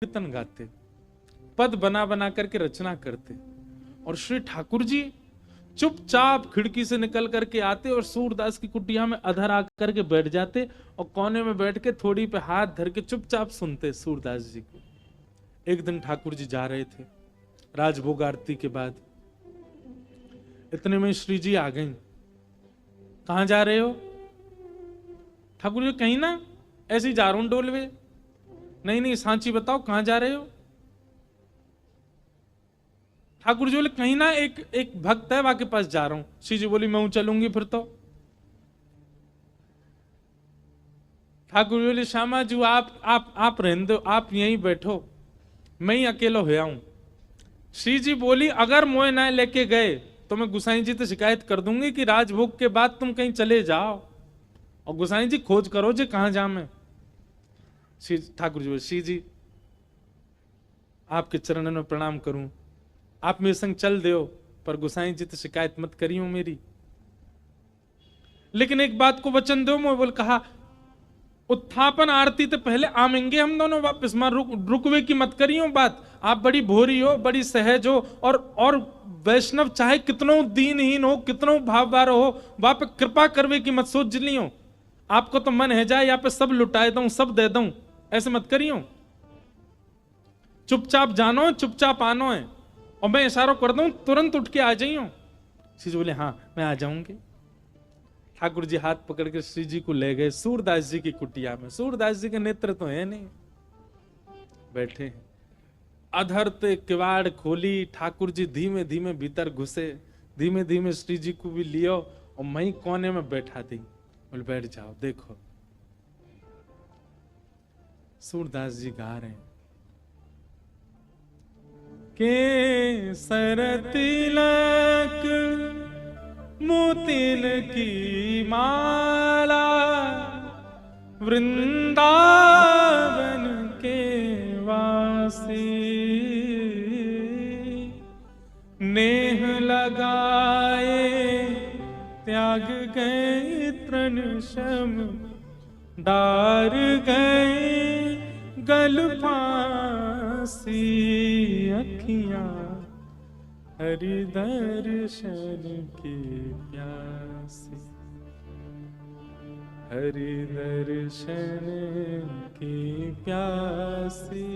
कीर्तन गाते, पद बना बना करके रचना करते, और श्री ठाकुर जी चुपचाप खिड़की से निकल करके आते और सूरदास की कुटिया में अधर आकर के बैठ जाते और कोने में बैठ के थोड़ी पे हाथ धर के चुपचाप सुनते सूरदास जी को। एक दिन ठाकुर जी जा रहे थे राजभोग आरती के बाद, इतने में श्री जी आ गई। कहां जा रहे हो? ठाकुर जी कहीं ना, ऐसे ही जा रहा हूं डोलवे। नहीं नहीं सांची बताओ कहां जा रहे हो? ठाकुर जी बोले कहीं ना, एक भक्त है वहां के पास जा रहा हूं। श्री जी बोली मैं हूं चलूंगी फिर तो। ठाकुर जी बोले श्यामा जी आप रहने दो, आप यहीं बैठो, मैं ही अकेला होया हूं। श्री जी बोली अगर मोए ना लेके गए तो मैं गुसाई जी तो शिकायत कर दूंगी कि राजभोग के बाद तुम कहीं चले जाओ, और गुसाई जी खोज करो जी कहां जा मैं। ठाकुर जी बोले श्री जी आपके चरणों में प्रणाम करूं, आप मेरे संग चल दो, पर गुसाई जी तो शिकायत मत करियो मेरी, लेकिन एक बात को वचन दो। मैं बोल कहा उत्थापन आरती तो पहले आमेंगे हम दोनों वापस, मां रुकवे की मत करियो बात। आप बड़ी भोरी हो, बड़ी सहज हो, और वैष्णव चाहे कितनो दीनहीन हो, कितनो भाववार हो, वहां पे कृपा करवे की मत सोच लियो। आपको तो मन है जाए यहाँ पे सब लुटाए दूं, सब दे दूं, ऐसे मत करियो। चुपचाप जानो, चुपचाप आनो है, और मैं इशारों कर दूं तुरंत उठ के आ जाइयो। श्री जी बोले हाँ मैं आ जाऊंगी। ठाकुर जी हाथ पकड़ के श्री जी को ले गए सूरदास जी की कुटिया में। सूरदास जी के नेत्र तो है नहीं, बैठे हैं। अधर ते किवाड़ खोली, ठाकुर जी धीमे धीमे भीतर घुसे, धीमे धीमे श्री जी को भी लियो और मैं कोने में बैठा दी। बोले बैठ जाओ। देखो सूरदास जी गा रहे हैं के सर तिलक मोतिन की माला, वृंदावन के वासी, नेह लगाए त्याग गए तृण शम, डार गए गल फांसी, अखियां हरि दर्शन की प्यासी, हरि दर्शन की प्यासी,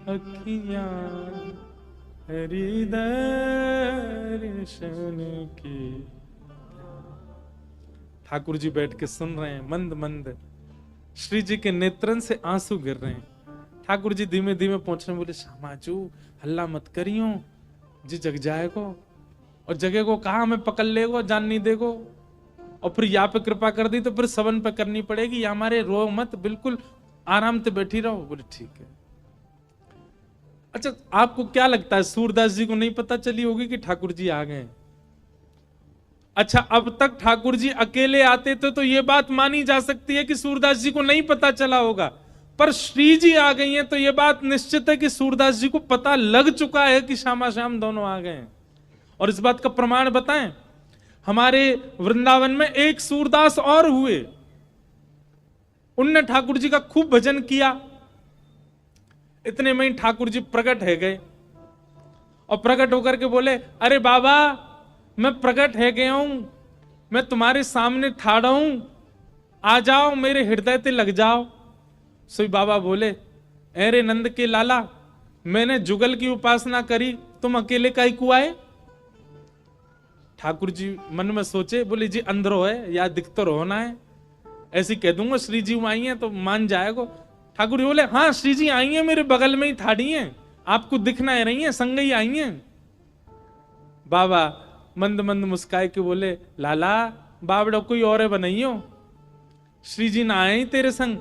अखियां हरि दर्शन की। ठाकुर जी बैठ के सुन रहे हैं, मंद मंद श्री जी के नेत्रन से आंसू गिर रहे हैं। ठाकुर जी धीमे धीमे पहुंचने बोले श्यामाचू हल्ला मत करियो जी, जग जाएगो, और जगह को कहा हमें पकड़ लेगो, जान नहीं देगो, और फिर यहाँ पे कृपा कर दी तो फिर सवन पे करनी पड़ेगी, या हमारे रो मत, बिल्कुल आराम से बैठी रहो। बोले ठीक है। अच्छा आपको क्या लगता है सूरदास जी को नहीं पता चली होगी कि ठाकुर जी आ गए? अच्छा अब तक ठाकुर जी अकेले आते थे तो ये बात मानी जा सकती है कि सूरदास जी को नहीं पता चला होगा, पर श्री जी आ गई हैं तो ये बात निश्चित है कि सूरदास जी को पता लग चुका है कि श्यामा श्याम दोनों आ गए हैं। और इस बात का प्रमाण बताएं, हमारे वृंदावन में एक सूरदास और हुए, उनने ठाकुर जी का खूब भजन किया। इतने में ही ठाकुर जी प्रकट है गए, और प्रकट होकर के बोले अरे बाबा मैं प्रकट है गया हूं, मैं तुम्हारे सामने ठाड़ा हूं, आ जाओ मेरे हृदय ते लग जाओ। सो बाबा बोले अरे नंद के लाला, मैंने जुगल की उपासना करी, तुम अकेले काहे को आए? ठाकुर जी मन में सोचे, बोले जी अंदरो है या दिखतर होना है, ऐसे कह दूंगा श्री जी आई हैं तो मान जाएगो। ठाकुर जी बोले हाँ श्री जी आई हैं, मेरे बगल में ही ठाड़ी हैं, आपको दिखना है रही हैं, संग ही आई हैं। बाबा मंद मंद मुस्काए के बोले लाला बाबड़ा कोई और है बनाइयो, श्री जी ना आए तेरे संग।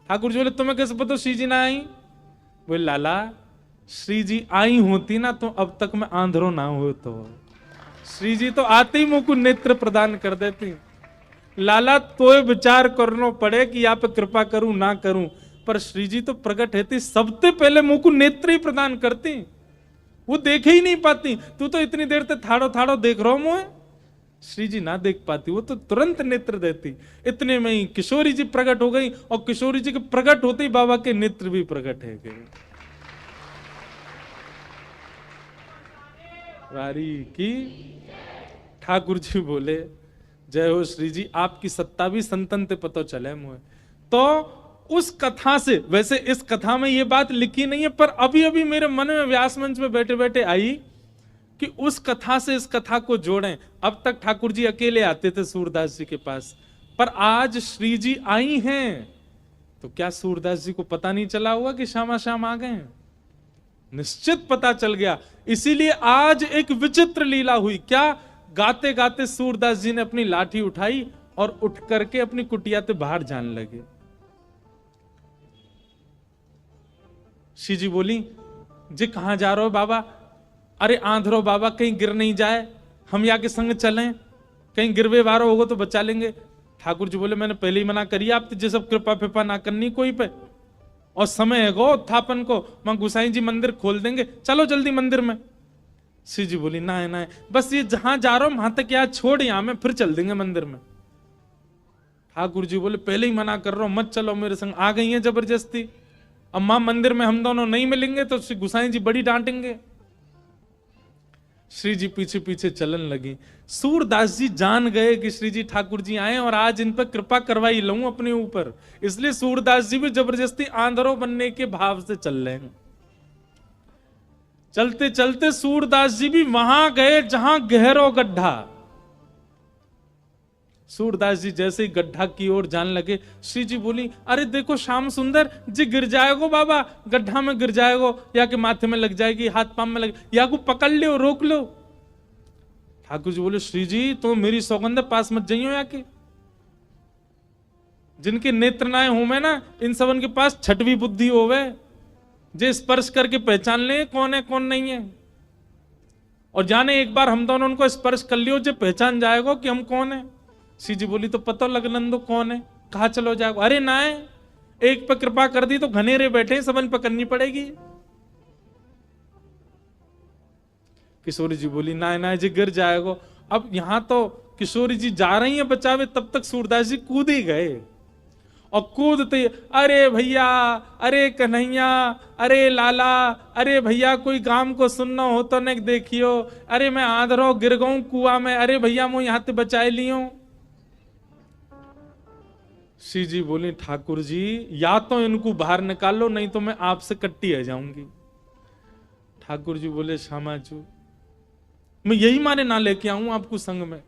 ठाकुर जी बोले तुम्हें कैसे पता श्री जी ना आई? बोले लाला श्री जी आई होती ना तो अब तक मैं आंधरो ना हो, तो श्री जी तो आते ही मुंह को नेत्र प्रदान कर देती। लाला तो विचार करना पड़े कि यहाँ पे कृपा करूं ना करूं, पर श्री जी तो प्रकट है सबसे पहले मुंह को नेत्र ही प्रदान करती, वो देखे ही नहीं पाती। तू तो इतनी देर तक थाड़ो थाड़ो देख रहा हूं मुझे, श्री जी ना देख पाती, वो तो तुरंत नेत्र देती। इतने में ही किशोरी जी प्रकट हो गई और किशोरी जी के प्रकट होते ही बाबा के नेत्र भी प्रकट है गए। वारी की। ठाकुर जी बोले जय हो श्री जी, आपकी सत्ता भी संतन ते पतो चले मुझे। तो उस कथा से, वैसे इस कथा में ये बात लिखी नहीं है, पर अभी अभी मेरे मन में व्यास मंच में बैठे बैठे आई कि उस कथा से इस कथा को जोड़ें। अब तक ठाकुर जी अकेले आते थे सूरदास जी के पास, पर आज श्री जी आई हैं, तो क्या सूरदास जी को पता नहीं चला होगा कि श्यामा श्याम आ गए हैं? निश्चित पता चल गया। इसीलिए आज एक विचित्र लीला हुई। क्या? गाते गाते सूरदास जी ने अपनी लाठी उठाई और उठ करके अपनी कुटिया से बाहर जाने लगे। श्री जी बोली जी कहां जा रहे हो बाबा? अरे आंधरो बाबा, कहीं गिर नहीं जाए, हम या के संग चलें, कहीं गिरवे वारो होगा तो बचा लेंगे। ठाकुर जी बोले मैंने पहले ही मना करी आप तो, सब कृपा फिपा ना करनी कोई पे, और समय है गो उत्थापन को, मां गुसाई जी मंदिर खोल देंगे, चलो जल्दी मंदिर में। श्री जी बोली ना ना, बस ये जहां जा रहा हूं वहां तक यार छोड़, यहां में फिर चल देंगे मंदिर में। ठाकुर जी बोले पहले ही मना कर रहा हूं, मत चलो मेरे संग। आ गई है जबरदस्ती, अब मां मंदिर में हम दोनों नहीं मिलेंगे तो श्री गुसाई जी बड़ी डांटेंगे। श्री जी पीछे पीछे चलन लगी। सूरदास जी जान गए कि श्री जी ठाकुर जी आए और आज इन पर कृपा करवाई लूं अपने ऊपर, इसलिए सूरदास जी भी जबरदस्ती आंधरो बनने के भाव से चल रहे हैं। चलते चलते सूरदास जी भी वहां गए जहां गहरो गड्ढा। सूरदास जी जैसे ही गड्ढा की ओर जाने लगे, श्री जी बोली अरे देखो श्याम सुंदर जी गिर जाएगो बाबा, गड्ढा में गिर जाएगो, या के माथे में लग जाएगी, हाथ पांव में लग, या को पकड़ लो, रोक लो। ठाकुर जी बोले श्री जी तो मेरी सौगंध पास मत जाइयो, या के जिनके नेत्रनाएं हो मैं ना, इन सबन के पास छठवीं बुद्धि होवे, जे स्पर्श करके पहचान ले कौन है कौन नहीं है। और जाने एक बार हम दोनों उनको स्पर्श कर लियो, जो पहचान जाएगो कि हम कौन है। श्री जी बोली तो पता लगन दो कौन है, कहा चलो जाओ। अरे ना है, एक पर कृपा कर दी तो घनेरे बैठे सबन पर करनी पड़ेगी। किशोरी जी बोली ना ना जी गिर जाएगो। अब यहां तो किशोरी जी जा रही हैं बचावे, तब तक सूरदास जी कूद ही गए, और कूदते अरे भैया, अरे कन्हैया, अरे लाला, अरे भैया कोई काम को सुनना हो तो न देखियो, अरे मैं आंधरो गिर गऊं कुआ में, अरे भैया मैं यहां से बचाए लियो। श्री जी बोली ठाकुर जी या तो इनको बाहर निकालो, नहीं तो मैं आपसे कट्टी आ जाऊंगी। ठाकुर जी बोले श्यामा जी मैं यही मारे ना लेके आऊं आपको संग में,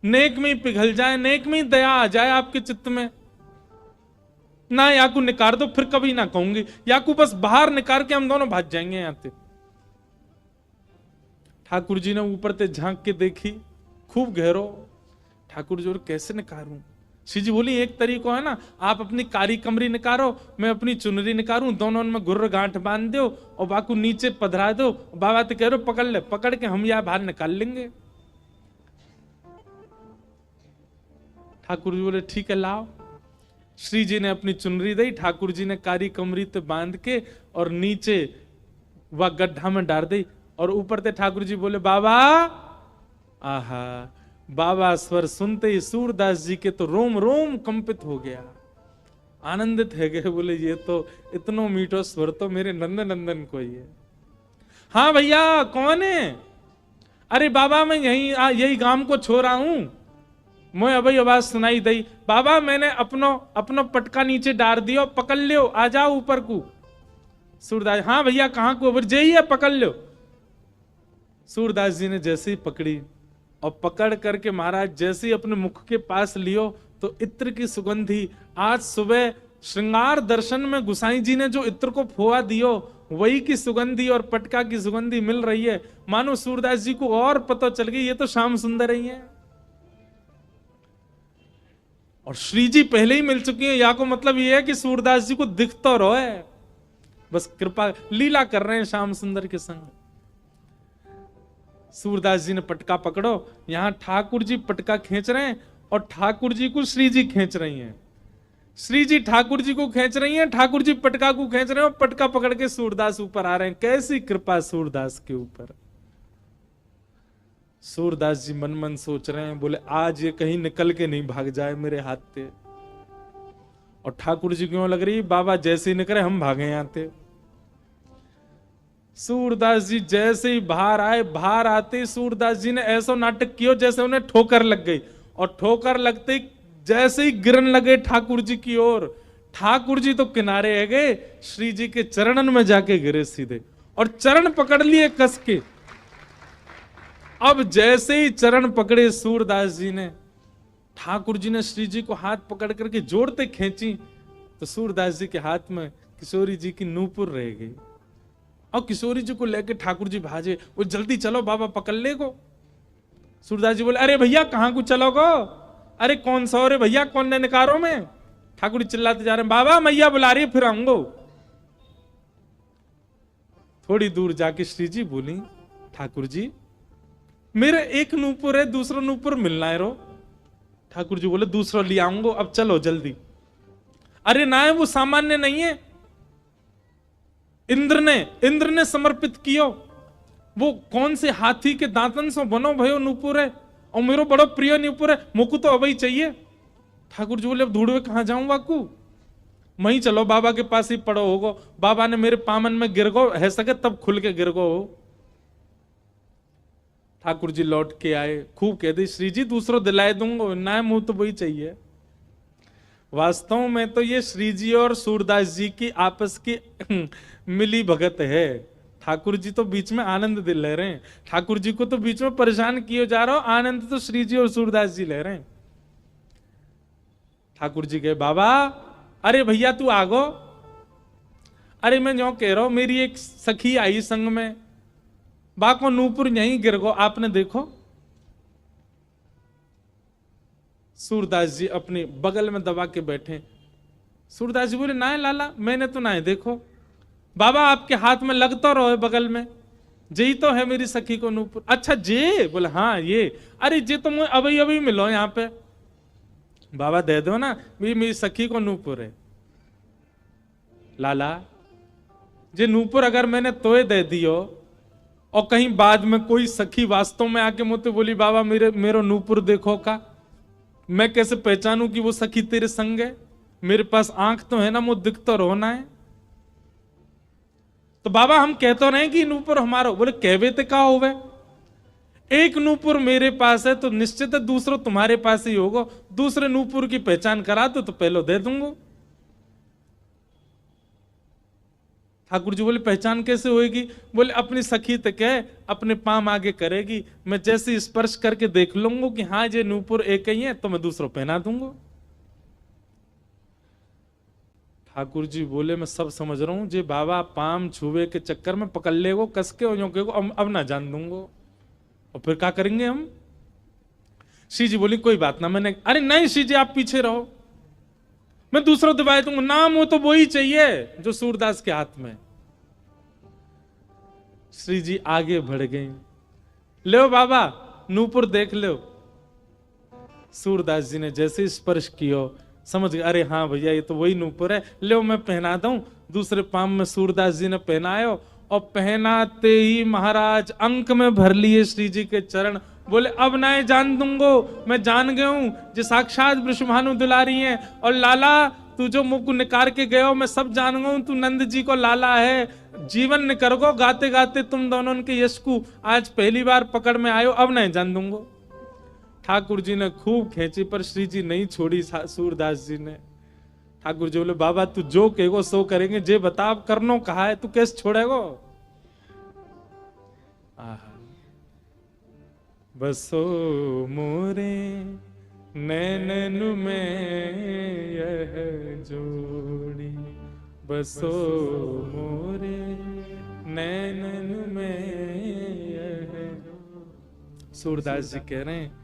नेक में ही पिघल जाए, नेक में ही दया आ जाए आपके चित्त में ना, या को निकाल दो फिर कभी ना कहूंगी, या को बस बाहर निकाल के हम दोनों भाग जाएंगे यहां से। ठाकुर जी ने ऊपर से झांक के देखी, खूब गहरो। ठाकुर जी और कैसे निकालूं? श्री जी बोली एक तरीका है ना, आप अपनी कारी कमरी निकालो, मैं अपनी चुनरी निकालूं, दोनों में गुर्र गांठ बांध दो और बाकू नीचे पधरा दो, बाबा तो कह रहे हो पकड़ ले, पकड़ के हम यहां बाहर निकाल लेंगे। ठाकुर जी बोले ठीक है लाओ। श्री जी ने अपनी चुनरी दी, ठाकुर जी ने कारी कमरी ते बांध के और नीचे वह गड्ढा में डाल दी, और ऊपर से ठाकुर जी बोले बाबा। आहा, बाबा स्वर सुनते ही सूरदास जी के तो रोम रोम कंपित हो गया, आनंदित है गए, बोले ये तो इतनो मीठो स्वर तो मेरे नंदन नंदन को ही है। हाँ भैया कौन है? अरे बाबा मैं यही गांव को छोड़ा हूं, मैं अभी आवाज सुनाई दई, बाबा मैंने अपनो पटका नीचे डाल दियो, पकड़ लियो, आ जाओ ऊपर को। सूरदास हाँ भैया कहां को? जाइए पकड़ लो। सूरदास जी ने जैसे ही पकड़ी और पकड़ करके महाराज जैसे ही अपने मुख के पास लियो तो इत्र की सुगंधी, आज सुबह श्रृंगार दर्शन में गुसाई जी ने जो इत्र को फोआ दियो वही की सुगंधी और पटका की सुगंधी मिल रही है। मानो सूरदास जी को और पता चल गई ये तो श्याम सुंदर ही है, और श्री जी पहले ही मिल चुकी है। या को मतलब ये है कि सूरदास जी को दिख तो रहो है, बस कृपा लीला कर रहे हैं श्याम सुंदर के संग। सूरदास जी ने पटका पकड़ो, यहां ठाकुर जी पटका खींच रहे हैं और ठाकुर जी को श्री जी खींच रही हैं। श्री जी ठाकुर जी को खींच रही हैं, ठाकुर जी पटका को खींच रहे हैं, और पटका पकड़ के सूरदास ऊपर आ रहे हैं। कैसी कृपा सूरदास के ऊपर। सूरदास जी मन मन सोच रहे हैं, बोले आज ये कहीं निकल के नहीं भाग जाए मेरे हाथ से। और ठाकुर जी क्यों लग रही बाबा जैसे ही निकले हम भागे यहां से। सूरदास जी जैसे ही बाहर आए, बाहर आते ही सूरदास जी ने ऐसा नाटक किया जैसे उन्हें ठोकर लग गई, और ठोकर लगते ही जैसे ही गिरन लगे ठाकुर जी की ओर, ठाकुर जी तो किनारे है गए, श्री जी के चरणन में जाके गिरे सीधे, और चरण पकड़ लिए कस के। अब जैसे ही चरण पकड़े सूरदास जी ने, ठाकुर जी ने श्री जी को हाथ पकड़ करके जोड़ते खींची, तो सूरदास जी के हाथ में किशोरी जी की नूपुर रह गई, और किशोरी जी को लेके ठाकुर जी भाजे, वो जल्दी चलो बाबा पकड़ ले को। सूरदास जी बोले अरे भैया कहां को चलोगो, अरे कौन सा, अरे भैया कौन ने निकारो में। ठाकुर जी चिल्लाते जा रहे हैं बाबा मैया बुला रही है फिर आऊंगो। थोड़ी दूर जाके श्री जी बोली ठाकुर जी मेरे एक नूपुर है, दूसरा नूपुर मिलना है रो। ठाकुर जी बोले दूसरा ले आऊंगो, अब चलो जल्दी। अरे ना है वो सामान्य नहीं है, इंद्र ने समर्पित कियो, वो कौन से हाथी के दांतन से बनो भयो नूपुर है, और मेरो बड़ो प्रिय नूपुर है, मुकु तो अभी चाहिए। ठाकुर जी बोले अब ढूंढवे कहां जाऊं बाकू, वहीं चलो बाबा के पास ही पड़ो होगो, बाबा ने मेरे पामन में गिर गो है सके तब खुल के गिर गो हो। ठाकुर जी लौट के आए, खूब कह दी श्री जी दूसरों दिलाए दूंगा, ना मुंह तो वही चाहिए। वास्तव में तो ये श्री जी और सूरदास जी की आपस की मिली भगत है। ठाकुर जी तो बीच में आनंद दिल ले रहे हैं, ठाकुर जी को तो बीच में परेशान किए जा रहा हो, आनंद तो श्री जी और सूरदास जी ले रहे हैं। ठाकुर जी कहे बाबा अरे भैया तू आगो, अरे मैं जो कह रहा हूं मेरी एक सखी आई संग में, बाको नूपुर यहीं गिर गो, आपने देखो। सूरदास जी अपने बगल में दबा के बैठे। सूरदास जी बोले ना है लाला मैंने तो ना है देखो। बाबा आपके हाथ में लग तो रहो बगल में, जे ही तो है मेरी सखी को नूपुर। अच्छा जे, बोले हाँ ये, अरे जे तो मुझे अभी अभी मिलो यहाँ पे। बाबा दे दो ना, मेरी सखी को नूपुर है। लाला जे नूपुर अगर मैंने तोय दे दियो, और कहीं बाद में कोई सखी वास्तव में आके मुझे बोली बाबा मेरो नूपुर देखो का, मैं कैसे पहचानूं कि वो सखी तेरे संग है? मेरे पास आंख तो है ना, मुझे दिख तो रोना है। तो बाबा हम कहते रहे कि नूपुर हमारा, बोले कहवे ते का होवे, एक नूपुर मेरे पास है तो निश्चित है दूसरा तुम्हारे पास ही होगा, दूसरे नूपुर की पहचान करा दो तो पहले दे दूंगा। ठाकुर जी बोले पहचान कैसे होएगी? बोले अपनी सखी तक है, अपने पाम आगे करेगी, मैं जैसे स्पर्श करके देख लूंगा कि हाँ ये नूपुर एक ही है तो मैं दूसरों पहना दूंगा। ठाकुर जी बोले मैं सब समझ रहा हूं, जे बाबा पाम छुए के चक्कर में पकड़ लेगो कस के, अब ना जान दूंगा, और फिर क्या करेंगे हम? श्री जी बोली कोई बात ना, मैंने, अरे नहीं श्री जी आप पीछे रहो, मैं दूसरों दबाए दूंगा, नाम हो तो वो ही चाहिए जो सूरदास के हाथ में। श्री जी आगे बढ़ गए, लो बाबा नूपुर देख लो। सूरदास जी ने जैसे स्पर्श किया समझ गए, अरे हाँ भैया ये तो वही नूपुर है, लो मैं पहना दूं। दूसरे पाम में सूरदास जी ने पहनायो, और पहनाते ही महाराज अंक में भर लिए श्री जी के चरण। बोले अब ना जान दूंगो, मैं जान गया हूं जो साक्षात वृषभानु दुलारी हैं, और लाला तू जो मुख निकार के गए हो मैं सब जान गया हूं, तू नंद जी को लाला है। जीवन निकर गो गाते गाते तुम दोनों के यश को आज पहली बार पकड़ में आयो, अब नहीं जान दूंगो। ठाकुर जी ने खूब खींची पर श्री जी नहीं छोड़ी सूरदास जी ने। ठाकुर जी बोले बाबा तू जो कहेगो सो करेंगे, जे बता अब करनो कहा है, तू कैसे छोड़ेगो? बसो मोरे नैनन में यह जोड़ी, बसो मोरे नैनन में यह। सूरदास जी कह रहे हैं